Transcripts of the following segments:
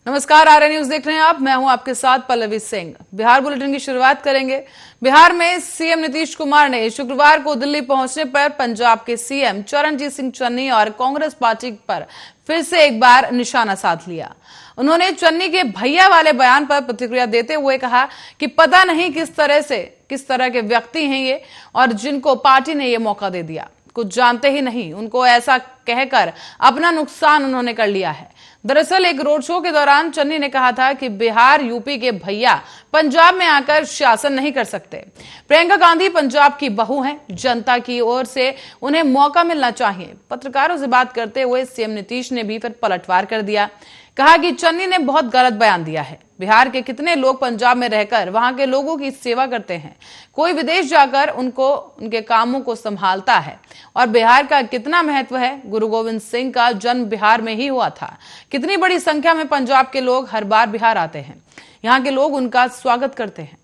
नमस्कार, आर्य न्यूज देख रहे हैं आप। मैं हूं आपके साथ पल्लवी सिंह। बिहार बुलेटिन की शुरुआत करेंगे। बिहार में सीएम नीतीश कुमार ने शुक्रवार को दिल्ली पहुंचने पर पंजाब के सीएम चरणजीत सिंह चन्नी और कांग्रेस पार्टी पर फिर से एक बार निशाना साध लिया। उन्होंने चन्नी के भैया वाले बयान पर प्रतिक्रिया देते हुए कहा कि पता नहीं किस तरह के व्यक्ति हैं ये, और जिनको पार्टी ने ये मौका दे दिया, कुछ जानते ही नहीं। उनको ऐसा कहकर अपना नुकसान उन्होंने कर लिया है। दरअसल एक रोड शो के दौरान चन्नी ने कहा था कि बिहार यूपी के भैया पंजाब में आकर शासन नहीं कर सकते। प्रियंका गांधी पंजाब की बहू हैं, जनता की ओर से उन्हें मौका मिलना चाहिए। पत्रकारों से बात करते हुए सीएम नीतीश ने भी फिर पलटवार कर दिया। कहा कि चन्नी ने बहुत गलत बयान दिया है। बिहार के कितने लोग पंजाब में रहकर वहां के लोगों की सेवा करते हैं, कोई विदेश जाकर उनके कामों को संभालता है, और बिहार का कितना महत्व है। गुरु गोविंद सिंह का जन्म बिहार में ही हुआ था। कितनी बड़ी संख्या में पंजाब के लोग हर बार बिहार आते हैं, यहाँ के लोग उनका स्वागत करते हैं।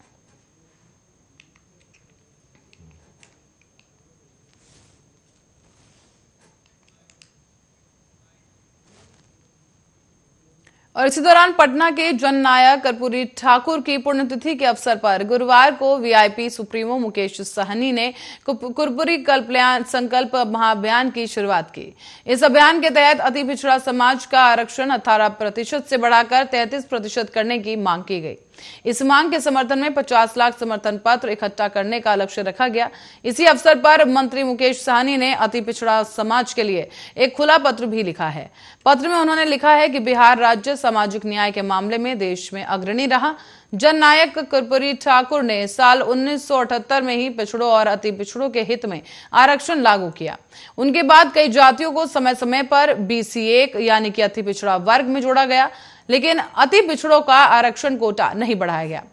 और इसी दौरान पटना के जननायक कर्पूरी ठाकुर की पुण्यतिथि के अवसर पर गुरुवार को वीआईपी सुप्रीमो मुकेश सहनी ने कर्पूरी कल्याण संकल्प महाअभियान की शुरुआत की। इस अभियान के तहत अति पिछड़ा समाज का आरक्षण 18% से बढ़ाकर 33% करने की मांग की गई। इस मांग के समर्थन में 50 लाख समर्थन पत्र इकट्ठा करने का लक्ष्य रखा गया। इसी अवसर पर मंत्री मुकेश सहनी ने अति पिछड़ा समाज के लिए एक खुला पत्र भी लिखा है। पत्र में उन्होंने लिखा है कि बिहार राज्य सामाजिक न्याय के मामले में देश में अग्रणी रहा। जननायक कर्पूरी ठाकुर ने साल 1978 में ही पिछड़ों और अति पिछड़ों के हित में आरक्षण लागू किया। उनके बाद कई जातियों को समय समय पर BC1 यानी कि अति पिछड़ा वर्ग में जोड़ा गया, लेकिन अति पिछड़ों का आरक्षण कोटा नहीं बढ़ाया गया।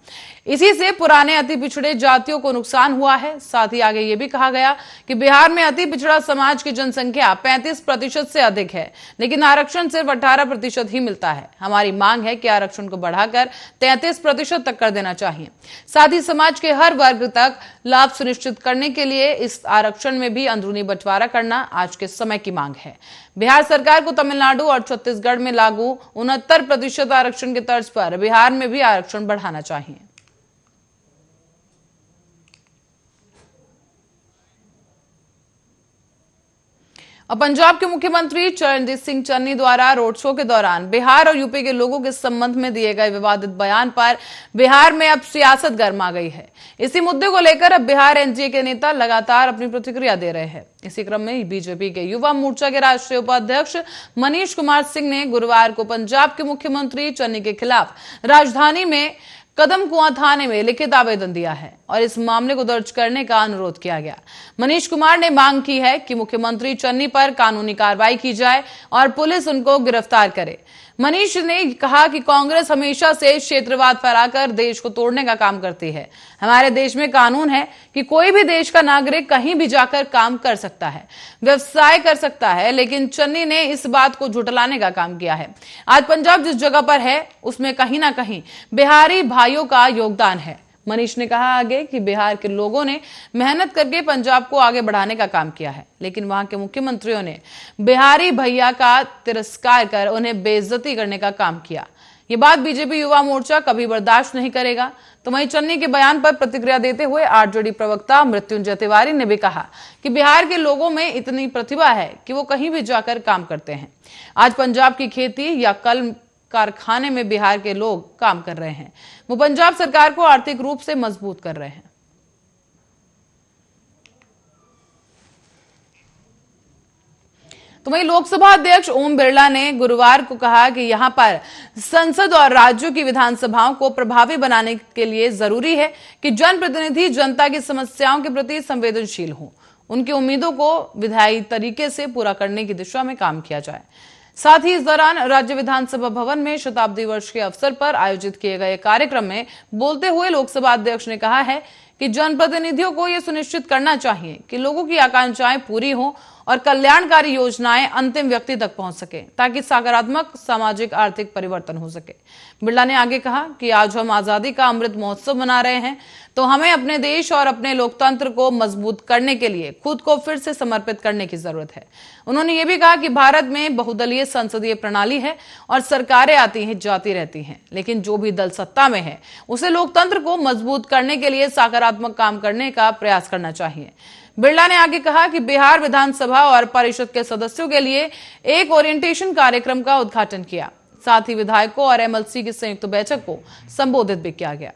इसी से पुराने अति पिछड़े जातियों को नुकसान हुआ है। साथ ही आगे ये भी कहा गया कि बिहार में अति पिछड़ा समाज की जनसंख्या 35% से अधिक है, लेकिन आरक्षण सिर्फ 18% ही मिलता है। हमारी मांग है कि आरक्षण को बढ़ाकर 33% तक कर देना चाहिए। साथ ही समाज के हर वर्ग तक लाभ सुनिश्चित करने के लिए इस आरक्षण में भी अंदरूनी बंटवारा करना आज के समय की मांग है। बिहार सरकार को तमिलनाडु और छत्तीसगढ़ में लागू 69% आरक्षण के तर्ज पर बिहार में भी आरक्षण बढ़ाना चाहिए। और पंजाब के मुख्यमंत्री चरणजीत सिंह चन्नी द्वारा रोड शो के दौरान बिहार और यूपी के लोगों के संबंध में दिए गए विवादित बयान पर बिहार में अब सियासत गर्मा गई है। इसी मुद्दे को लेकर अब बिहार एनडीए के नेता लगातार अपनी प्रतिक्रिया दे रहे हैं। इसी क्रम में बीजेपी के युवा मोर्चा के राष्ट्रीय उपाध्यक्ष मनीष कुमार सिंह ने गुरुवार को पंजाब के मुख्यमंत्री चन्नी के खिलाफ राजधानी में कदम कुआं थाने में लिखित आवेदन दिया है और इस मामले को दर्ज करने का अनुरोध किया गया। मनीष कुमार ने मांग की है कि मुख्यमंत्री चन्नी पर कानूनी कार्रवाई की जाए और पुलिस उनको गिरफ्तार करे। मनीष ने कहा कि कांग्रेस हमेशा से क्षेत्रवाद फैलाकर देश को तोड़ने का काम करती है। हमारे देश में कानून है कि कोई भी देश का नागरिक कहीं भी जाकर काम कर सकता है, व्यवसाय कर सकता है, लेकिन चन्नी ने इस बात को झुठलाने का काम किया है। आज पंजाब जिस जगह पर है उसमें कहीं ना कहीं बिहारी भाइयों का योगदान है। मनीष ने कहा आगे कि बिहार के लोगों ने मेहनत करके पंजाब को आगे बढ़ाने का काम किया है, लेकिन वहां के मुख्यमंत्रियों ने बिहारी भैया का तिरस्कार कर उन्हें बेइज्जती करने का काम किया। ये बात बीजेपी युवा मोर्चा कभी बर्दाश्त नहीं करेगा। तो वहीं चन्नी के बयान पर प्रतिक्रिया देते हुए आरजेडी प्रवक्ता मृत्युंजय तिवारी ने भी कहा कि बिहार के लोगों में इतनी प्रतिभा है कि वो कहीं भी जाकर काम करते हैं। आज पंजाब की खेती या कल कारखाने में बिहार के लोग काम कर रहे हैं। वो पंजाब सरकार को आर्थिक रूप से मजबूत कर रहे हैं। तो वहीं लोकसभा अध्यक्ष ओम बिरला ने गुरुवार को कहा कि यहां पर संसद और राज्यों की विधानसभाओं को प्रभावी बनाने के लिए जरूरी है कि जनप्रतिनिधि जनता की समस्याओं के प्रति संवेदनशील हों, उनकी उम्मीदों को विधायी तरीके से पूरा करने की दिशा में काम किया जाए। साथ ही इस दौरान राज्य विधानसभा भवन में शताब्दी वर्ष के अवसर पर आयोजित किए गए कार्यक्रम में बोलते हुए लोकसभा अध्यक्ष ने कहा है कि जनप्रतिनिधियों को यह सुनिश्चित करना चाहिए कि लोगों की आकांक्षाएं पूरी हों और कल्याणकारी योजनाएं अंतिम व्यक्ति तक पहुंच सके, ताकि सकारात्मक सामाजिक आर्थिक परिवर्तन हो सके। बिरला ने आगे कहा कि आज हम आजादी का अमृत महोत्सव मना रहे हैं, तो हमें अपने देश और अपने लोकतंत्र को मजबूत करने के लिए खुद को फिर से समर्पित करने की जरूरत है। उन्होंने ये भी कहा कि भारत में बहुदलीय संसदीय प्रणाली है और सरकारें आती हैं जाती रहती हैं, लेकिन जो भी दल सत्ता में है उसे लोकतंत्र को मजबूत करने के लिए सकारात्मक काम करने का प्रयास करना चाहिए। बिरला ने आगे कहा कि बिहार विधानसभा और परिषद के सदस्यों के लिए एक ओरिएंटेशन कार्यक्रम का उद्घाटन किया। साथ ही विधायकों और एमएलसी की संयुक्त बैठक को संबोधित भी किया गया।